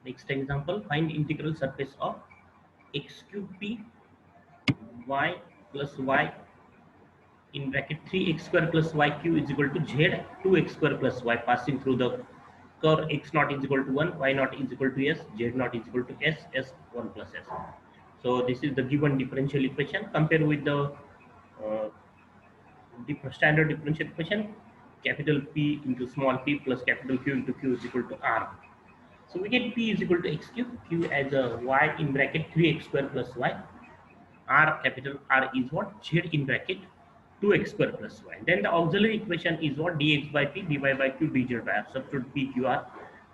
Next example, find integral surface of x cube p y plus y in bracket 3x square plus y cube is equal to z 2x square plus y passing through the curve x naught is equal to 1, y naught is equal to s, z naught is equal to s, s 1 plus s. So this is the given differential equation. Compare with the uh, standard differential equation, capital P into small p plus capital Q into Q is equal to R. So we get P is equal to x cube, Q as a y in bracket 3x square plus y, R capital R is what? Z in bracket 2x square plus y. Then the auxiliary equation is what? Dx by P, dy by Q, dz by R. Substitute P, Q, R.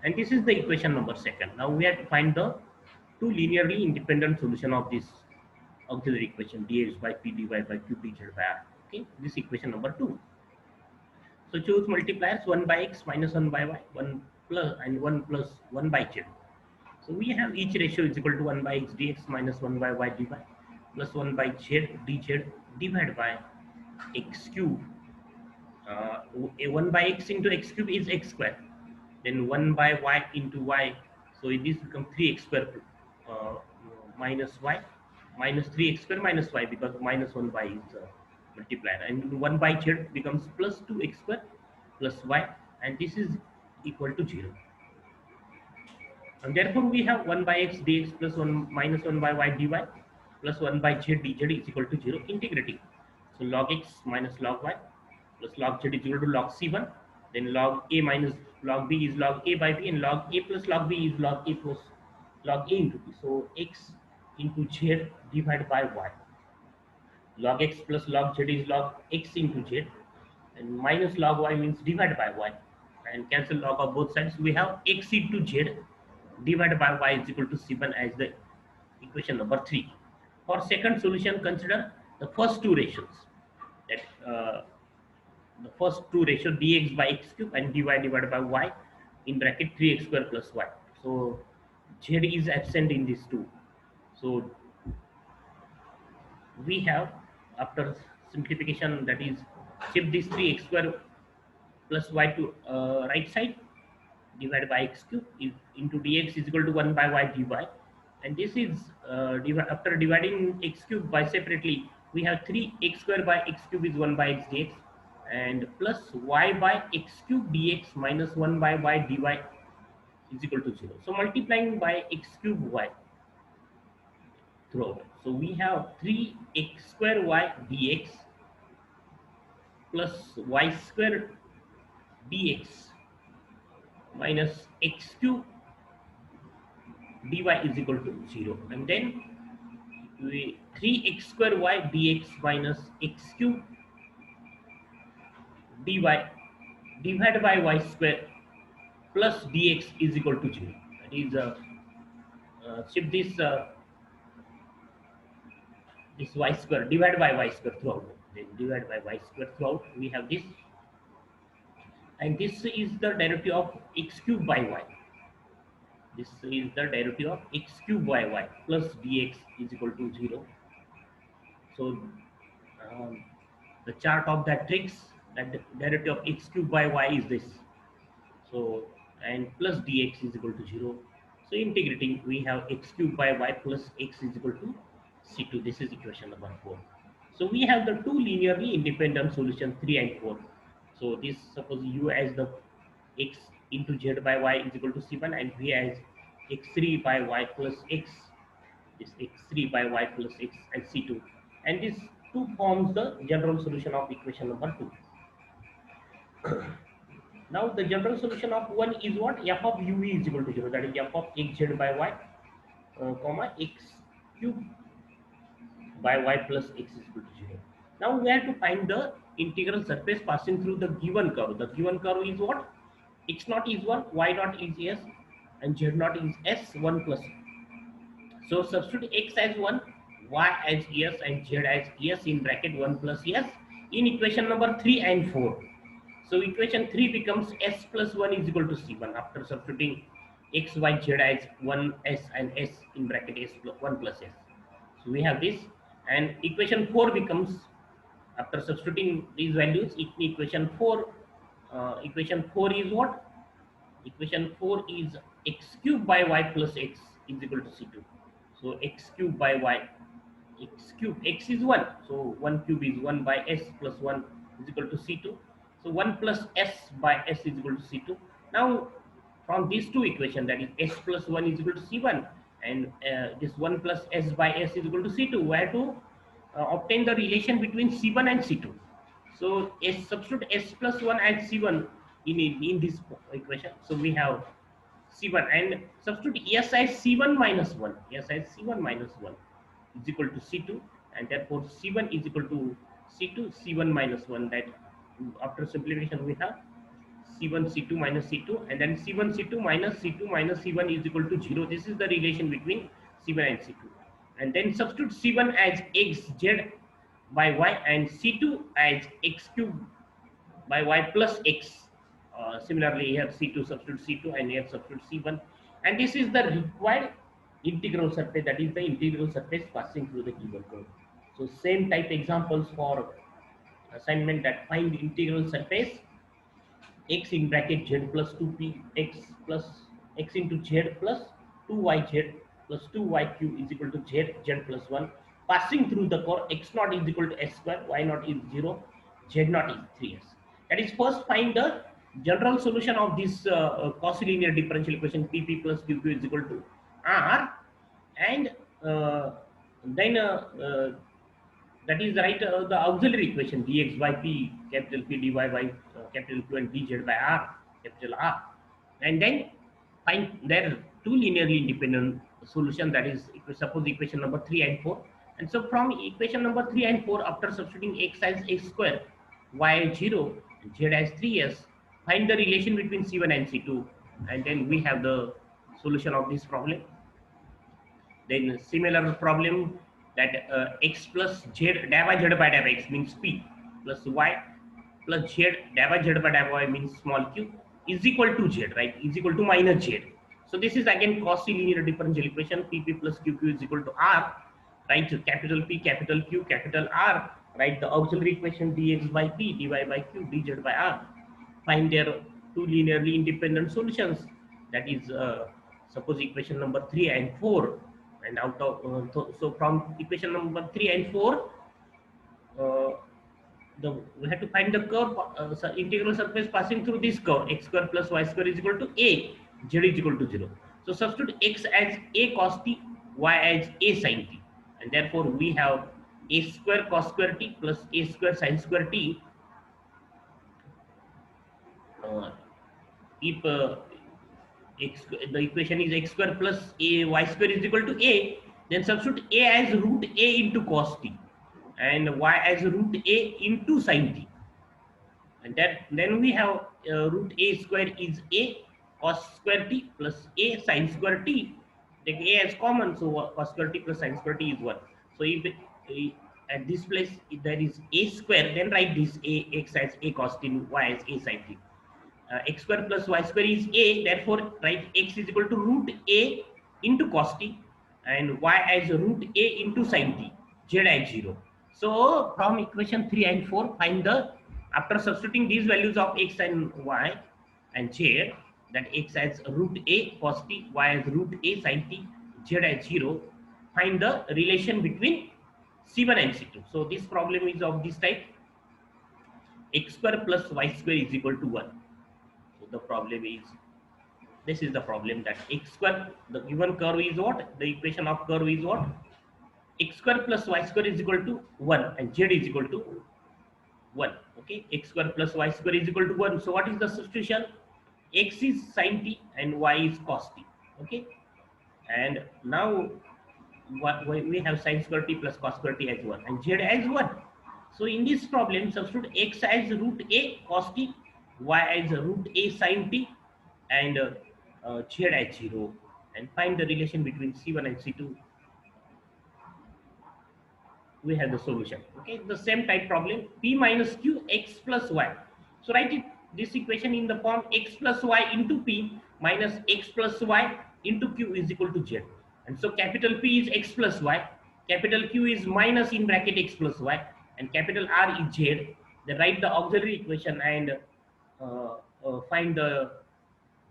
And this is the equation number second. Now we have to find the two linearly independent solution of this auxiliary equation dx by P, dy by Q, dz by R. Okay, this equation number 2. So choose multipliers 1 by x minus 1 by y, 1 plus and 1 plus 1 by z. So we have each ratio is equal to 1 by x dx minus 1 by y dy plus 1 by z dz divided by x cube. A 1 by x into x cube is x square. Then 1 by y into y. So this becomes 3x square uh, minus y minus 3x square minus y because minus 1 by is multiplier. And 1 by z becomes plus 2x square plus y, and this is equal to 0. And therefore we have 1 by x dx plus 1 minus 1 by y dy plus 1 by z dz is equal to 0, integrating. So log x minus log y plus log z is equal to log c1. Then log a minus log b is log a by b, and log a plus log b is log a plus log a into b. So x into z divided by y. Log x plus log z is log x into z, and minus log y means divided by y, and cancel log of both sides. We have x into z divided by y is equal to c1 as the equation number 3. For second solution, consider the first two ratios, that the first two ratio dx by x cube and dy divided by y in bracket 3x square plus y. So z is absent in these two. So we have, after simplification, that is shift this 3x square plus y to right side, divided by x cube into dx is equal to 1 by y dy, and this is after dividing x cube by separately, we have 3x square by x cube is 1 by x dx, and plus y by x cube dx minus 1 by y dy is equal to 0. So multiplying by x cube y throughout, so we have 3x square y dx plus y square dx minus x cube dy is equal to 0, and then 3x square y dx minus x cube dy divided by y square plus dx is equal to 0. That is shift this y square divided by y square throughout, then divided by y square throughout, we have this, and this is the derivative of x cube by y. This is the derivative of x cube by y plus dx is equal to 0. So the chart of that tricks, that the derivative of x cube by y is this. So and plus dx is equal to 0. So integrating, we have x cube by y plus x is equal to c2. This is equation number 4. So we have the two linearly independent solution 3 and 4. So this, suppose u as the x into z by y is equal to c1, and v as x3 by y plus x, this x3 by y plus x and c2, and this 2 forms the general solution of equation number 2. Now the general solution of 1 is what? F of u is equal to 0, that is f of xz by y comma x cube by y plus x is equal to 0. Now we have to find the integral surface passing through the given curve. The given curve is what? X naught is 1, y naught is s, and z naught is s 1 plus. So substitute x as 1, y as s, and z as s in bracket 1 plus s in equation number 3 and 4. So equation 3 becomes s plus 1 is equal to c1 after substituting x, y, z as 1, s, and s in bracket s plus 1 plus s. So we have this, and equation 4 becomes, after substituting these values in equation 4 is what? Equation 4 is x cube by y plus x is equal to C2. So x cube by y, x cube, x is 1. So 1 cube is 1 by s plus 1 is equal to C2. So 1 plus s by s is equal to C2. Now from these two equations, that is s plus 1 is equal to C1 and this 1 plus s by s is equal to C2, where to obtain the relation between C1 and C2. So substitute s plus 1 and C1 in this equation. So we have C1 and substitute s as C1 minus 1. S as C1 minus 1 is equal to C2, and therefore C1 is equal to C2, C1 minus 1. That after simplification we have C1 C2 minus C2, and then C1 C2 minus C2 minus C1 is equal to 0. This is the relation between C1 and C2. And then substitute C1 as xz by y and C2 as x cube by y plus x. Similarly, here C2 substitute C2 and here substitute C1. And this is the required integral surface, that is the integral surface passing through the given curve. So same type examples for assignment, that find the integral surface x in bracket z plus 2p x plus x into z plus 2yz plus 2yq is equal to z plus 1 passing through the core. X naught is equal to s square, y naught is 0, z naught is 3s. That is, first find the general solution of this Quasi linear differential equation pp plus qq is equal to r, and then that is right, the auxiliary equation dx by p capital P dy by capital Q and dz by r capital R, and then find their two linearly independent solution, that is suppose equation number 3 and 4. And so from equation number 3 and 4, after substituting x as x square, y as 0, z as 3s, find the relation between C1 and C2, and then we have the solution of this problem. Then similar problem, that x plus z dab by z by dab x means p plus y plus z dab by z by dab y means small q is equal to z, right, is equal to minus z. So this is again Quasi linear differential equation pp plus qq is equal to r, right, capital P capital Q capital R, right, the auxiliary equation dx by p dy by q dz by r, find their two linearly independent solutions, that is suppose equation number 3 and 4. And out of so from equation number 3 and 4, we have to find the curve, integral surface passing through this curve, x square plus y square is equal to a, z is equal to 0. So substitute x as a cos t, y as a sin t, and therefore we have a square cos square t plus a square sin square t. If the equation is x square plus a y square is equal to a, then substitute a as root a into cos t and y as root a into sin t, and then we have root a square is a cos square t plus a sin square t. Take a as common, so cos square t plus sin square t is 1. So if at this place if there is a square, then write this a x as a cos t, y as a sin t. X square plus y square is a, therefore write x is equal to root a into cos t and y as root a into sin t, z as 0. So from equation 3 and 4, find the, after substituting these values of x and y and z, that x as root a cos t, y as root a sin t, z as 0, find the relation between C1 and C2. So this problem is of this type, x square plus y square is equal to 1. So the problem is, this is the problem, that x square, the given curve is what, the equation of curve is what, x square plus y square is equal to 1 and z is equal to 1. Okay, x square plus y square is equal to 1. So what is the substitution? X is sin t and y is cos t. Okay, and now we have sin square t plus cos square t as 1 and z as 1. So in this problem, substitute x as root a cos t, y as root a sin t, and z as 0, and find the relation between C1 and C2. We have the solution. Okay, the same type problem, p minus q x plus y. So write it, this equation in the form x plus y into p minus x plus y into q is equal to z. And so capital P is x plus y, capital Q is minus in bracket x plus y, and capital R is z. Then write the auxiliary equation and find the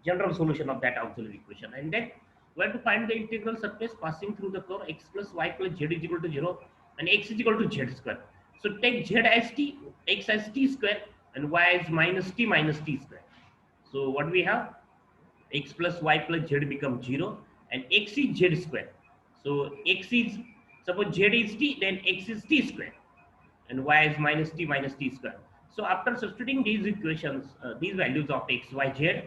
general solution of that auxiliary equation. And then we have to find the integral surface passing through the curve x plus y plus z is equal to 0 and x is equal to z square. So take z as t, x as t square, and y as minus t square. So what we have, x plus y plus z becomes 0 and x is z square. So x is, suppose z is t, then x is t square and y is minus t square. So after substituting these equations, these values of x, y, z,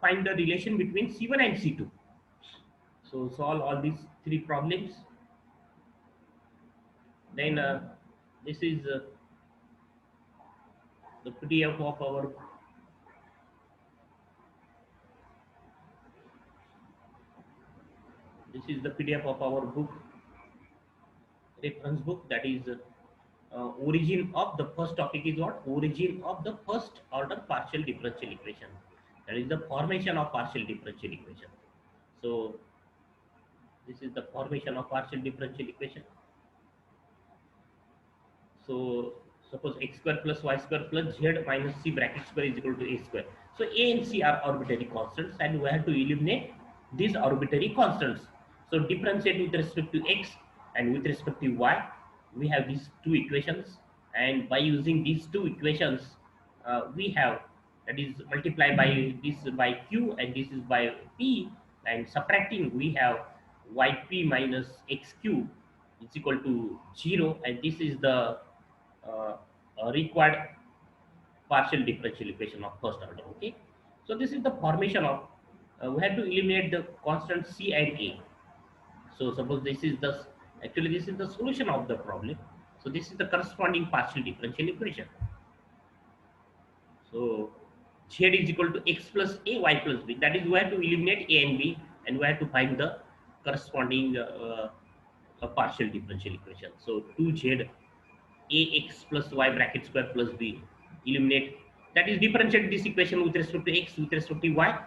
find the relation between C1 and C2. So solve all these three problems. Then this is the PDF of our book, reference book, that is origin of the first topic is what? Origin of the first order partial differential equation. That is the formation of partial differential equation. So this is the formation of partial differential equation. So suppose x square plus y square plus z minus c bracket square is equal to a square. So a and c are arbitrary constants and we have to eliminate these arbitrary constants. So differentiate with respect to x and with respect to y. We have these two equations, and by using these two equations, we have, that is multiply by this by q and this is by p, and subtracting we have yp minus xq is equal to 0, and this is the uh, required partial differential equation of first order. Okay, so this is the formation of, we have to eliminate the constant c and a. So suppose this is the, actually this is the solution of the problem. So this is the corresponding partial differential equation. So z is equal to x plus a y plus b, that is we have to eliminate a and b and we have to find the corresponding partial differential equation. So 2z ax plus y bracket square plus b, eliminate, that is differentiate this equation with respect to x, with respect to y.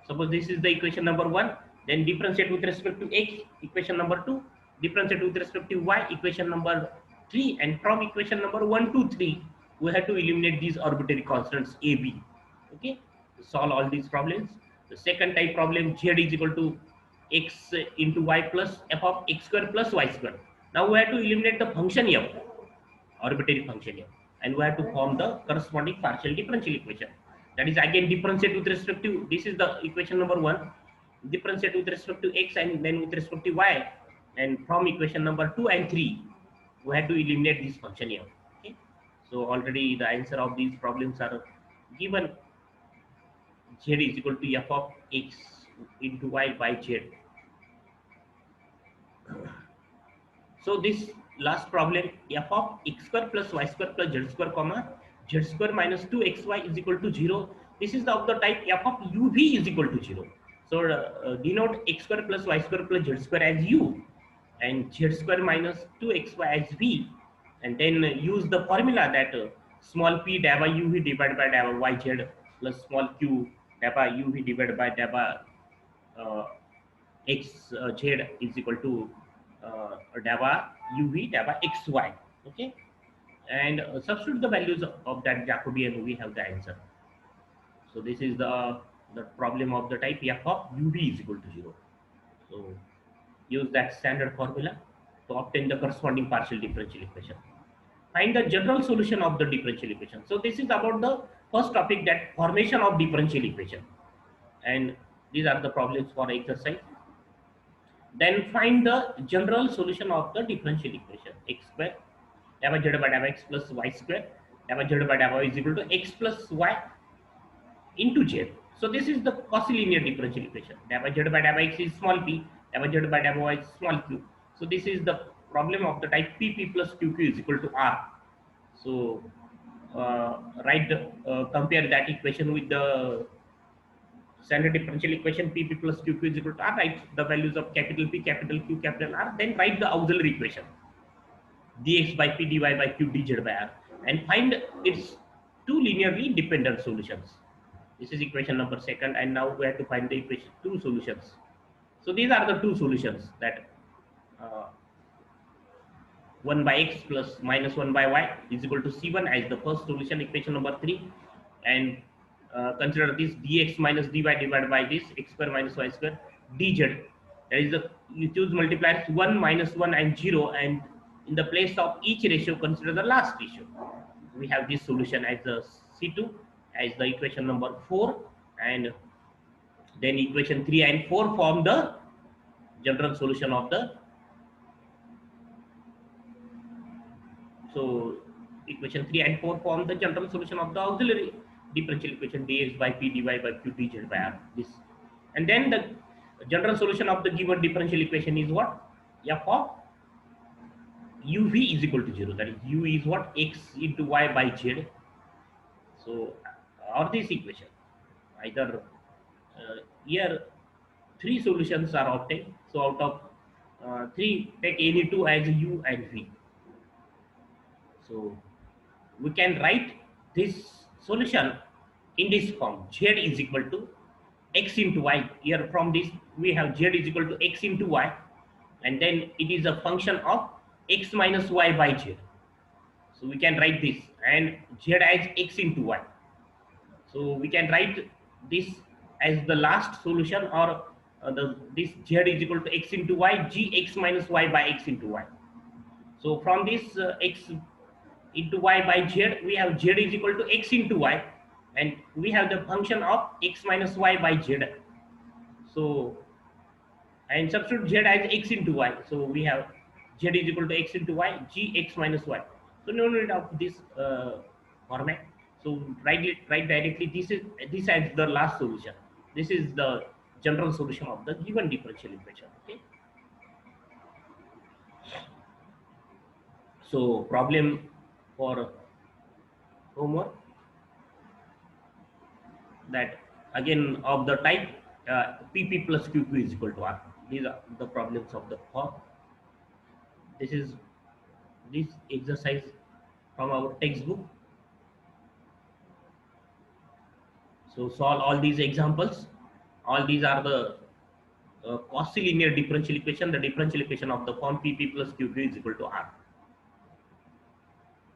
Suppose this is the equation number 1, then differentiate with respect to x, equation number 2, differentiate with respect to y, equation number 3, and from equation number 1 to 3 we have to eliminate these arbitrary constants a, b. Okay, solve all these problems. The second type problem, z is equal to x into y plus f of x square plus y square. Now we have to eliminate the function f, arbitrary function here, and we have to form the corresponding partial differential equation. That is again differentiate with respect to, this is the equation number 1, differentiate with respect to x and then with respect to y, and from equation number 2 and 3 we have to eliminate this function here. Okay, so already the answer of these problems are given. Z is equal to f of x into y by z. So this last problem, f of x square plus y square plus z square comma z square minus 2xy is equal to 0. This is of the type f of uv is equal to 0. So denote x square plus y square plus z square as u and z square minus 2xy as v, and then use the formula that small p dabba uv divided by dabba yz plus small q dabba uv divided by dabba uh, x z is equal to dabba uv dabba xy. Okay, and substitute the values of that Jacobian, we have the answer. So this is the problem of the type f of uv is equal to 0. So use that standard formula to obtain the corresponding partial differential equation. Find the general solution of the differential equation. So this is about the first topic, that formation of differential equation, and these are the problems for exercise. Then find the general solution of the differential equation, x square dabba z by dabba x plus y square dabba z by dabba y is equal to x plus y into z. So this is the Quasi linear differential equation. Dabba z by dabba x is small p, dabba z by dabba y is small q. So this is the problem of the type pp plus qq is equal to r. So compare that equation with the standard differential equation, pp plus qq is equal to r. Write the values of capital P, capital Q, capital R. Then write the auxiliary equation, dx by p dy by q dz by r, and find its two linearly independent solutions. This is equation number 2, and now we have to find the equation 2 solutions. So these are the two solutions, that 1 by x plus minus 1 by y is equal to c1 as the first solution, equation number 3, and consider this dx minus dy divided by this x square minus y square dz. That is the, you choose multipliers 1 minus 1 and 0, and in the place of each ratio consider the last ratio. We have this solution as the C2 as the equation number 4, and then equation 3 and 4 form the general solution of the, so equation 3 and 4 form the general solution of the auxiliary differential equation dx by p dy by q dz by r, this. And then the general solution of the given differential equation is what? F of uv is equal to 0, that is u is what? X into y by z. So or this equation either here three solutions are obtained, so out of three, take any two as u and v. So we can write this solution in this form: z is equal to x into y. Here from this we have z is equal to x into y, and then it is a function of x minus y by z. So we can write this, and z as x into y. So we can write this as the last solution, or this z is equal to x into y, g x minus y by x into y. So from this x into y by z, we have z is equal to x into y, and we have the function of x minus y by z. So and substitute z as x into y, so we have z is equal to x into y, g x minus y. So no need of this format. So write directly this as the last solution. This is the general solution of the given differential equation. Okay. So problem for homework, that again of the type PP plus QQ is equal to R. These are the problems of the form. This is this exercise from our textbook. So solve all these examples. All these are the Quasi linear differential equation, the differential equation of the form PP plus QQ is equal to R.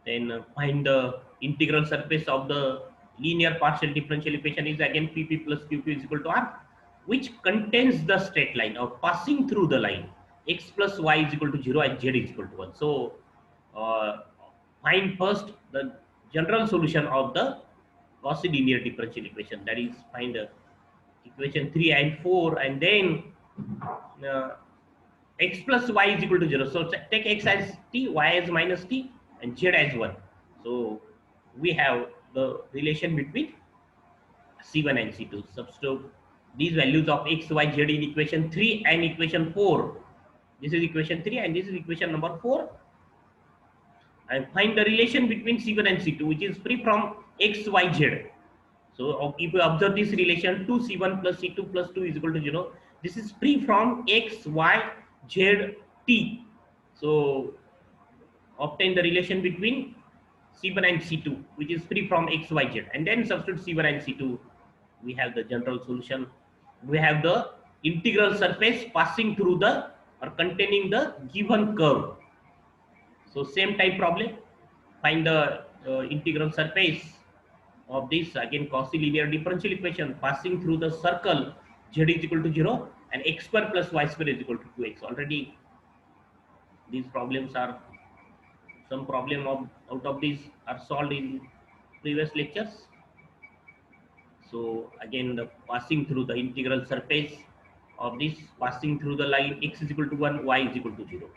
Then find the integral surface of the linear partial differential equation is again PP plus QQ is equal to R, which contains the straight line of passing through the line x plus y is equal to 0 and z is equal to 1. So find first the general solution of the Quasi linear differential equation, that is find equation 3 and 4, and then x plus y is equal to 0. So take x as t, y as minus t, and z as 1. So we have the relation between C1 and C2. Substitute these values of x, y, z in equation 3 and equation 4. This is equation 3 and this is equation number 4. And find the relation between C1 and C2, which is free from x, y, z. So if you observe this relation, 2C1 plus C2 plus 2 is equal to 0. This is free from x, y, z, t. So obtain the relation between C1 and C2, which is free from x, y, z, and then substitute C1 and C2. We have the general solution. We have the integral surface passing through the or containing the given curve. So same type problem. Find the integral surface of this again Quasi linear differential equation passing through the circle z is equal to 0 and x square plus y square is equal to 2x. Already these problems are, some problem out of these are solved in previous lectures. So again the passing through the integral surface of this passing through the line x is equal to 1, y is equal to 0.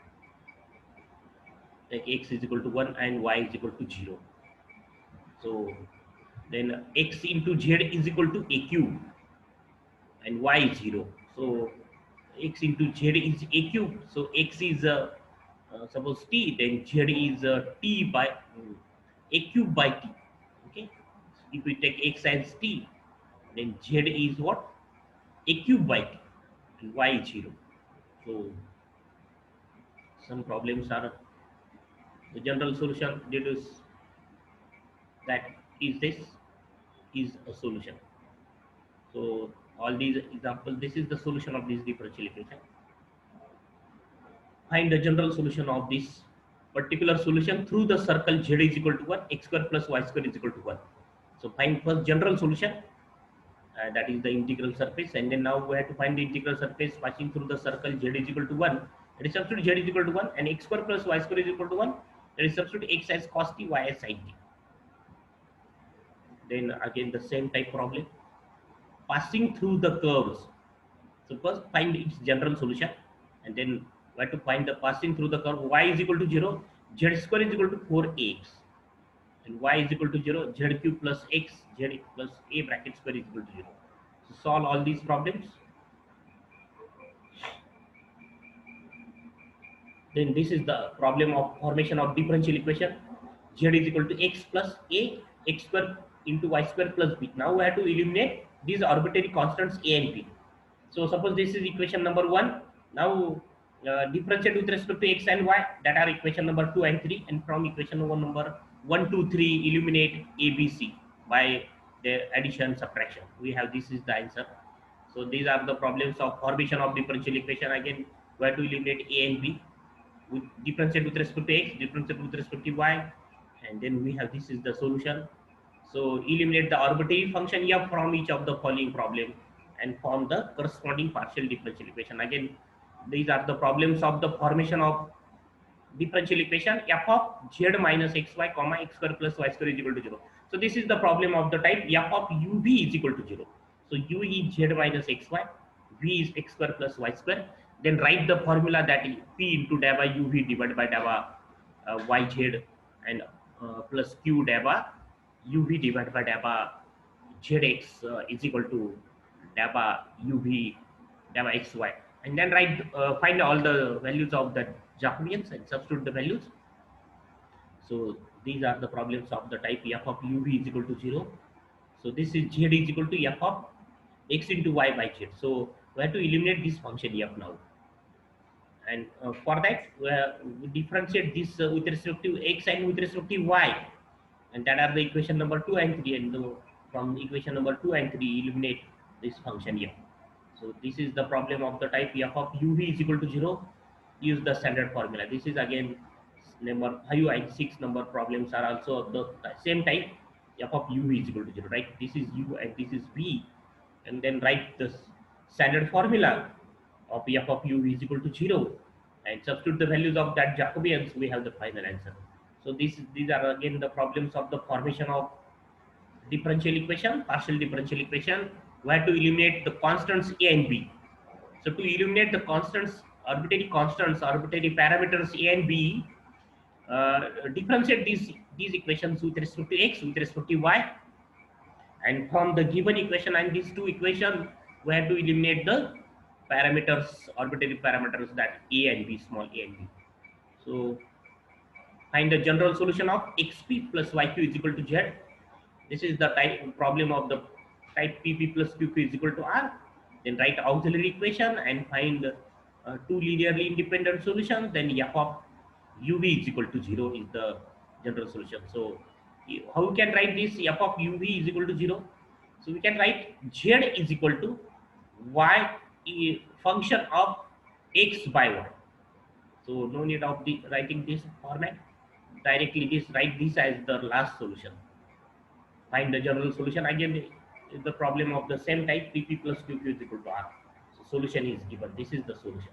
Like x is equal to 1 and y is equal to 0. So then x into z is equal to a cube and y is 0. So x into z is a cube. So x is suppose t, then z is t by a cube by t. Okay. If we take x as t, then z is what? A cube by t and y is 0. So some problems are the general solution due to that is this is a solution. So all these examples, this is the solution of this differential equation. Find the general solution of this particular solution through the circle z is equal to 1, x square plus y square is equal to 1. So find first general solution that is the integral surface. And then now we have to find the integral surface passing through the circle z is equal to 1. That is substitute z is equal to 1 and x square plus y square is equal to 1. That is substitute x as cos t, y as sin t. Then again the same type problem. Passing through the curves. So first find its general solution, and then we have to find the passing through the curve. Y is equal to 0, z square is equal to 4ax, and y is equal to 0, z cube plus x, z plus a bracket square is equal to 0. So solve all these problems. Then this is the problem of formation of differential equation. Z is equal to x plus a, x square into y square plus b. Now we have to eliminate these arbitrary constants a and b. So suppose this is equation number 1. Now differentiate with respect to x and y, that are equation number 2 and 3, and from equation number 1, 2, 3 eliminate a, b, c by the addition subtraction. We have, this is the answer. So these are the problems of formation of differential equation. Again we have to eliminate a and b, with differentiate with respect to x, differentiate with respect to y, and then we have, this is the solution. So eliminate the arbitrary function f from each of the following problem and form the corresponding partial differential equation. Again, these are the problems of the formation of differential equation f of z minus xy comma x square plus y square is equal to 0. So this is the problem of the type f of u v is equal to 0. So u is z minus xy, v is x square plus y square. Then write the formula, that is p into deva uv divided by deva yz, and plus q deva uv divided by deva zx is equal to deva uv deva xy. And then write find all the values of the Jacobians and substitute the values. So these are the problems of the type f of uv is equal to 0. So this is z is equal to f of x into y by z. So we have to eliminate this function f now. And for that we differentiate this with respect to x and with respect to y, and that are the equation number 2 and 3, and from equation number 2 and 3 eliminate this function f. So this is the problem of the type f of uv is equal to 0. Use the standard formula. This is again number 5 and 6 number problems are also of the same type. F of uv is equal to 0, right? This is u and this is v, and then write the standard formula of f of uv is equal to 0 and substitute the values of that Jacobians. We have the final answer. So these are again the problems of the formation of differential equation, partial differential equation. We have to eliminate the constants a and b. So to eliminate the constants, arbitrary parameters a and b, differentiate these equations with respect to x, with respect to y, and from the given equation and these two equations we have to eliminate the parameters, arbitrary parameters, that a and b, small a and b. So find the general solution of xp plus yq is equal to z. This is the type problem of the type pp plus qq is equal to r. Then write auxiliary equation and find two linearly independent solutions. Then f of uv is equal to 0 is the general solution. So how we can write this f of uv is equal to 0? So we can write z is equal to y function of x by y. So no need of writing this format. Directly this, write this as the last solution. Find the general solution. Again is the problem of the same type, pp plus qq is equal to r. So solution is given. This is the solution.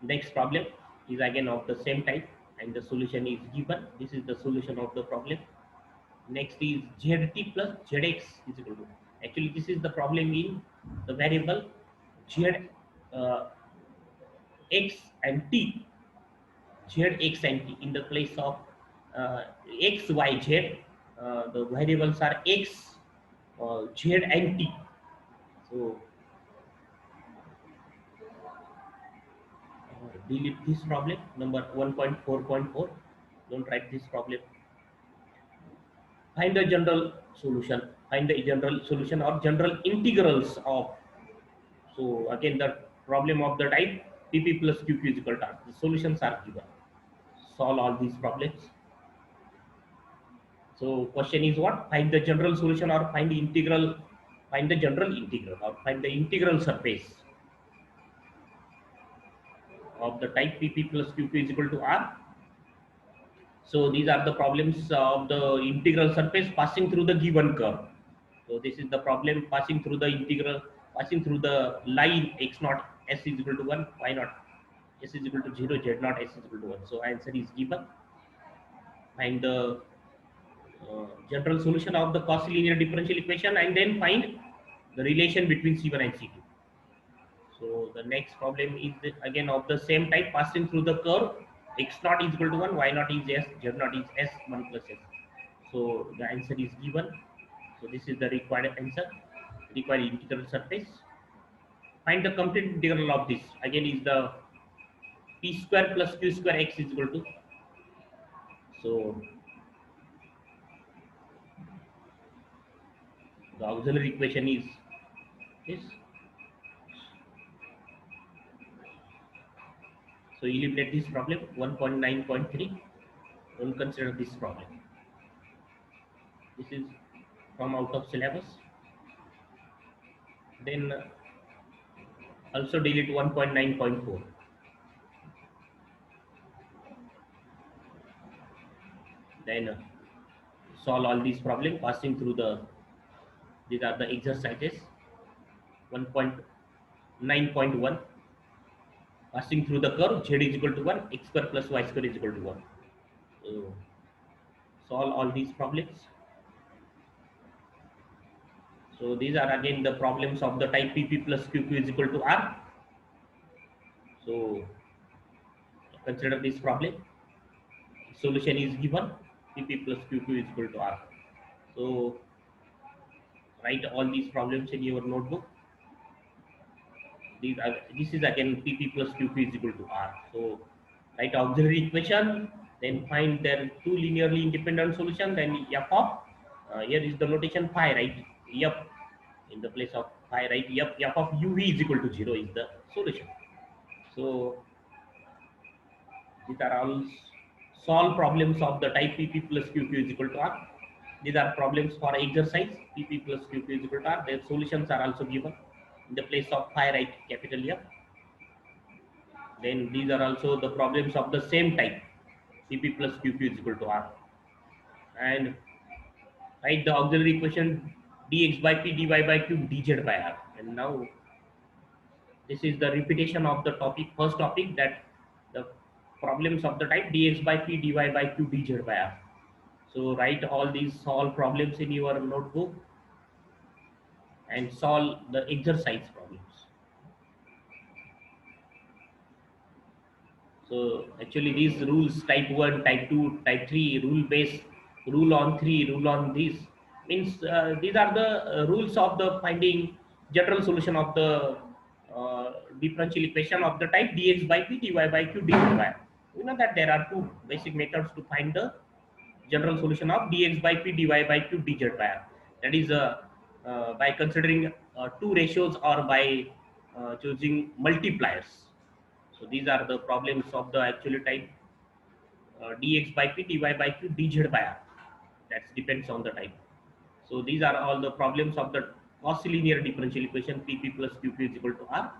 Next problem is again of the same type and the solution is given. This is the solution of the problem. Next is zt plus zx is equal to, actually this is the problem in the variable z x and t, z x and t. In the place of x y z, the variables are x, z and t. So delete this problem number 1.4.4. Don't write this problem. Find the general solution. Find the general solution or general integrals of. So again the problem of the type pp plus qq is equal to r. The solutions are given. Solve all these problems. So question is what? Find the general solution or find the integral. Find the general integral or find the integral surface of the type pp plus qq is equal to r. So these are the problems of the integral surface passing through the given curve. So this is the problem passing through the integral, passing through the line x naught s is equal to 1, y naught s is equal to 0, z naught s is equal to 1. So answer is given. Find the general solution of the Quasi linear differential equation and then find the relation between C1 and C2. So the next problem is again of the same type, passing through the curve x naught is equal to 1, y naught is s, z naught is s, 1 plus s. So the answer is given. So this is the required answer, required integral surface. Find the complete integral of this. Again is the p square plus q square x is equal to. So the auxiliary equation is this. So eliminate this problem 1.9.3. Don't consider this problem. This is from out of syllabus. Then also delete 1.9.4. Then solve all these problems passing through the, these are the exercises. 1.9.1, passing through the curve z is equal to 1, x square plus y square is equal to 1. So solve all these problems. So these are again the problems of the type pp plus qq is equal to r. So consider this problem. Solution is given, pp plus qq is equal to r. So write all these problems in your notebook. This is again pp plus qq is equal to r. So write auxiliary equation, then find their two linearly independent solutions, then f of, here is the notation phi, right? F in the place of phi, right? F of uv is equal to 0 is the solution. So these are all solve problems of the type pp plus qq is equal to r. These are problems for exercise pp plus qq is equal to r. Their solutions are also given. In the place of phi, write capital F. Then these are also the problems of the same type, pp plus qq is equal to r. And write the auxiliary equation dx by p dy by q dz by r. And now this is the repetition of the topic, first topic, that the problems of the type dx by p dy by q dz by r. So write all these solve problems in your notebook and solve the exercise problems. So actually these rules, type 1, type 2, type 3, rule base, rule on 3, rule on this, means these are the rules of the finding general solution of the differential equation of the type dx by p dy by q dz by r. You know that there are two basic methods to find the general solution of dx by p dy by q dz by r. That is by considering two ratios or by choosing multipliers. So these are the problems of the actual type dx by p dy by q dz by r. That depends on the type. So these are all the problems of the Quasi linear differential equation pp plus qq is equal to r.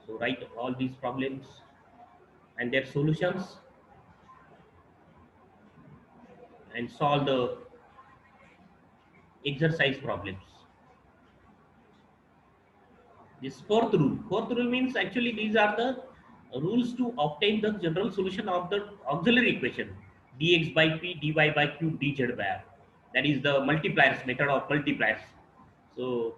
So write all these problems and their solutions and solve the exercise problems. This fourth rule means actually these are the rules to obtain the general solution of the auxiliary equation dx by p dy by q dz by r. That is the multipliers, method of multipliers. So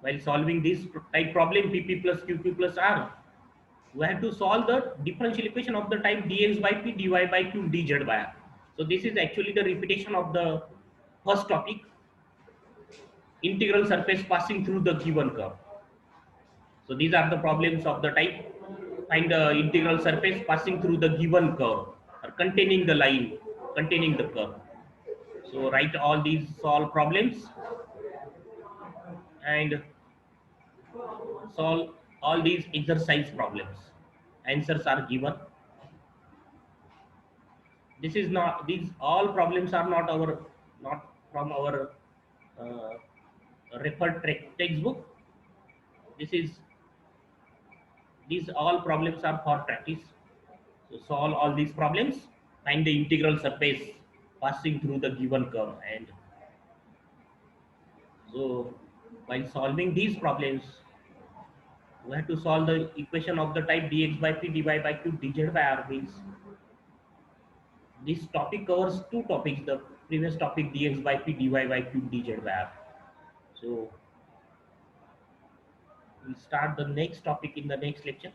while solving this type problem pp plus qq plus r, we have to solve the differential equation of the type dx by p dy by q dz by r. So this is actually the repetition of the first topic, integral surface passing through the given curve. So these are the problems of the type find the integral surface passing through the given curve or containing the line containing the curve. So write all these solve problems and solve all these exercise problems. Answers are given. This is not, these all problems are not our, not from our uh, referred textbook. This is, these all problems are for practice. So solve all these problems, find the integral surface passing through the given curve. And so while solving these problems, we have to solve the equation of the type dx by p dy by q dz by r. Means this topic covers two topics, the previous topic dx by p dy by q dz by r. So we'll start the next topic in the next lecture.